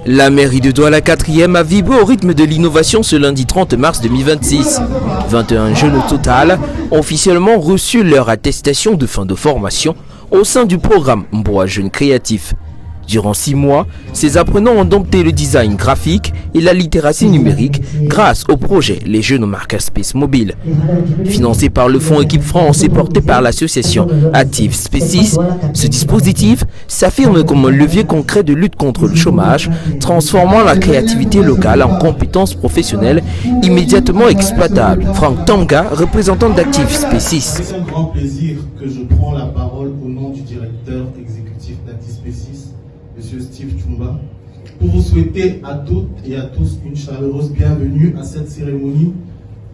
La mairie de Douala 4e a vibré au rythme de l'innovation ce lundi 30 mars 2026. 21 jeunes au total ont officiellement reçu leur attestation de fin de formation au sein du programme Mboa Jeunes Créatifs. Durant 6 mois, ces apprenants ont dompté le design graphique et la littératie numérique grâce au projet Les Jeunes au Makerspace Mobile. Financé par le Fonds Équipe France et porté par l'association Active Species, ce dispositif s'affirme comme un levier concret de lutte contre le chômage, transformant la créativité locale en compétences professionnelles immédiatement exploitables. Franck Tonga, représentant d'Active Species. C'est un grand plaisir que je prends la parole au nom du directeur exécutif d'Active Species, Monsieur Steve Chumba, pour vous souhaiter à toutes et à tous une chaleureuse bienvenue à cette cérémonie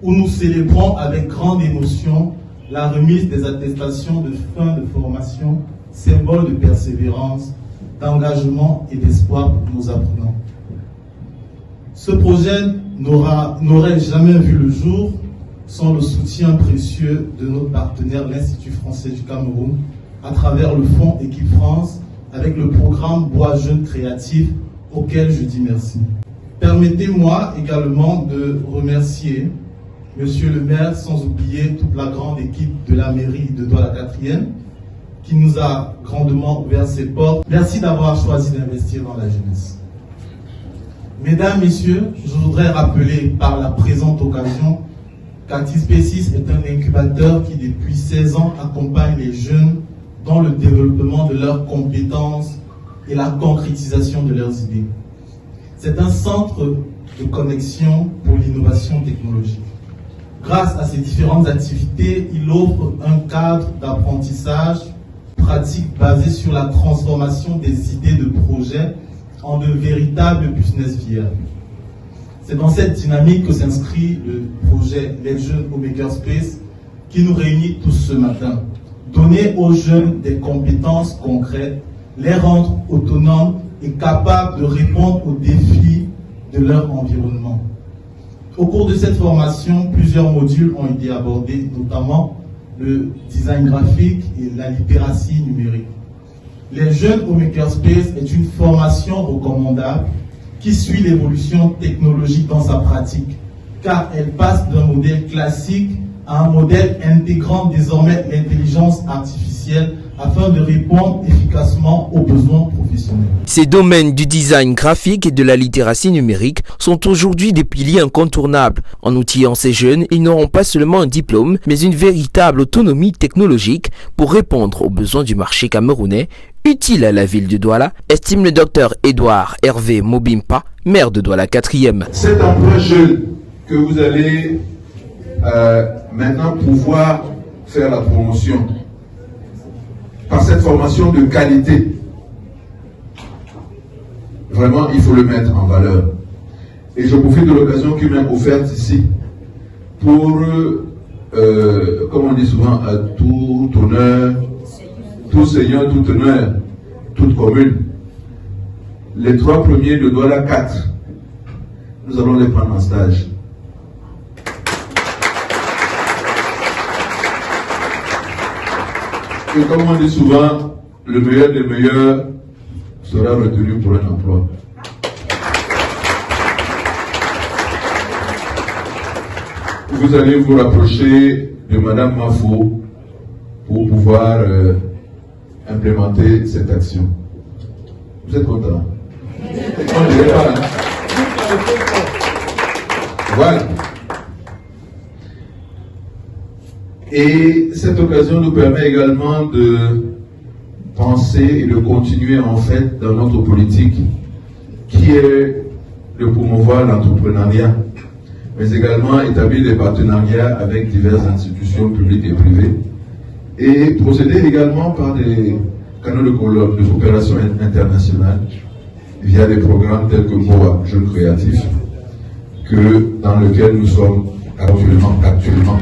où nous célébrons avec grande émotion la remise des attestations de fin de formation, symbole de persévérance, d'engagement et d'espoir pour nos apprenants. Ce projet n'aurait jamais vu le jour sans le soutien précieux de notre partenaire, l'Institut français du Cameroun, à travers le Fonds Équipe France, avec le programme Bois Jeunes Créatifs, auquel je dis merci. Permettez-moi également de remercier Monsieur le maire, sans oublier toute la grande équipe de la mairie de Douala 4e, qui nous a grandement ouvert ses portes. Merci d'avoir choisi d'investir dans la jeunesse. Mesdames, Messieurs, je voudrais rappeler par la présente occasion qu'Active Species est un incubateur qui depuis 16 ans accompagne les jeunes dans le développement de leurs compétences et la concrétisation de leurs idées. C'est un centre de connexion pour l'innovation technologique. Grâce à ces différentes activités, il offre un cadre d'apprentissage pratique basé sur la transformation des idées de projets en de véritables business viables. C'est dans cette dynamique que s'inscrit le projet Les Jeunes au Makerspace qui nous réunit tous ce matin. Donner aux jeunes des compétences concrètes, les rendre autonomes et capables de répondre aux défis de leur environnement. Au cours de cette formation, plusieurs modules ont été abordés, notamment le design graphique et la littératie numérique. Les Jeunes au Makerspace est une formation recommandable qui suit l'évolution technologique dans sa pratique, car elle passe d'un modèle classique à un modèle intégrant désormais l'intelligence artificielle afin de répondre efficacement aux besoins professionnels. Ces domaines du design graphique et de la littératie numérique sont aujourd'hui des piliers incontournables. En outillant ces jeunes, ils n'auront pas seulement un diplôme, mais une véritable autonomie technologique pour répondre aux besoins du marché camerounais, utile à la ville de Douala, estime le docteur Edouard Hervé Mobimpa, maire de Douala 4e. C'est un point jeune que vous allez maintenant pouvoir faire la promotion par cette formation de qualité. Vraiment, il faut le mettre en valeur. Et je profite de l'occasion qui m'est offerte ici pour, comme on dit souvent, à tout honneur, tout seigneur, tout honneur, toute commune. Les 3 premiers de Douala 4, nous allons les prendre en stage. Et comme on dit souvent, le meilleur des meilleurs sera retenu pour un emploi. Vous allez vous rapprocher de Madame Mafo pour pouvoir implémenter cette action. Vous êtes content? On dirait pas, hein? Voilà. Et cette occasion nous permet également de penser et de continuer en fait dans notre politique qui est de promouvoir l'entrepreneuriat, mais également établir des partenariats avec diverses institutions publiques et privées et procéder également par des canaux de coopération internationale via des programmes tels que Mboa Jeunes Créatifs dans lequel nous sommes actuellement.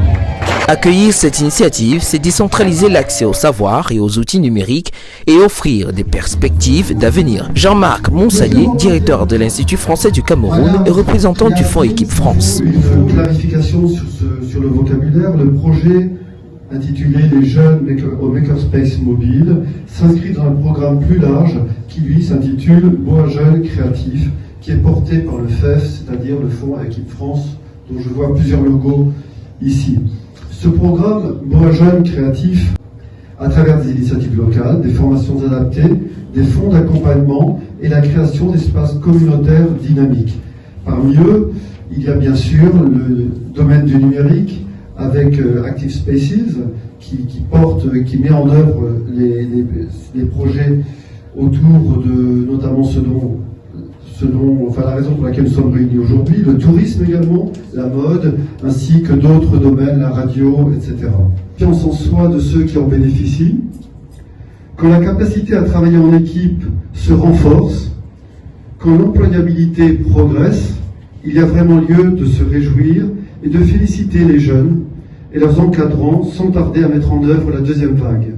Accueillir cette initiative, c'est décentraliser l'accès au savoir et aux outils numériques et offrir des perspectives d'avenir. Jean-Marc Monsalier, directeur de l'Institut français du Cameroun et représentant du Fonds Équipe France. Une clarification sur le vocabulaire. Le projet intitulé Les jeunes au Makerspace mobile, s'inscrit dans un programme plus large qui, lui, s'intitule Bois Jeunes Créatifs, qui est porté par le FEF, c'est-à-dire le Fonds Équipe France, dont je vois plusieurs logos ici. Ce programme Bois Jeunes Créatifs, à travers des initiatives locales, des formations adaptées, des fonds d'accompagnement et la création d'espaces communautaires dynamiques. Parmi eux, il y a bien sûr le domaine du numérique avec Active Spaces qui met en œuvre les projets autour de notamment la raison pour laquelle nous sommes réunis aujourd'hui, le tourisme également, la mode, ainsi que d'autres domaines, la radio, etc. Confiance en soi de ceux qui en bénéficient. Quand la capacité à travailler en équipe se renforce, quand l'employabilité progresse, il y a vraiment lieu de se réjouir et de féliciter les jeunes et leurs encadrants sans tarder à mettre en œuvre la deuxième vague.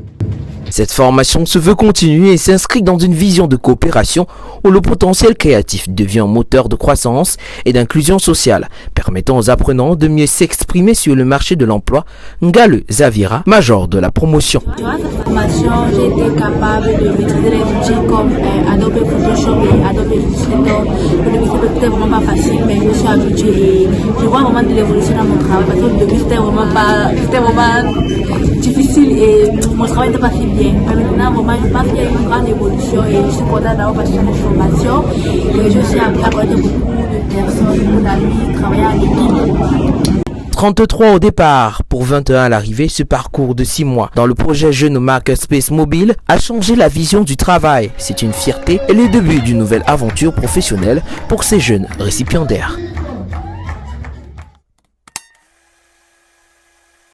Cette formation se veut continue et s'inscrit dans une vision de coopération où le potentiel créatif devient un moteur de croissance et d'inclusion sociale, permettant aux apprenants de mieux s'exprimer sur le marché de l'emploi. Ngale Zavira, major de la promotion. Durant cette formation, j'ai été capable de maîtriser les outils comme Adobe Photoshop et Adobe Illustrator. Le début, c'était vraiment pas facile, mais je me suis habituée et je vois vraiment de l'évolution dans mon travail parce que le début, c'était vraiment difficile et mon travail n'était pas fait bien. Maintenant, vraiment, je pense qu'il y a une grande évolution et je suis contente d'avoir passé cette formation. Et je suis apporté beaucoup de personnes, beaucoup d'amis, travailler en équipe. 33 au départ, pour 21 à l'arrivée, ce parcours de 6 mois dans le projet Jeunes au Makerspace mobile a changé la vision du travail. C'est une fierté et le début d'une nouvelle aventure professionnelle pour ces jeunes récipiendaires.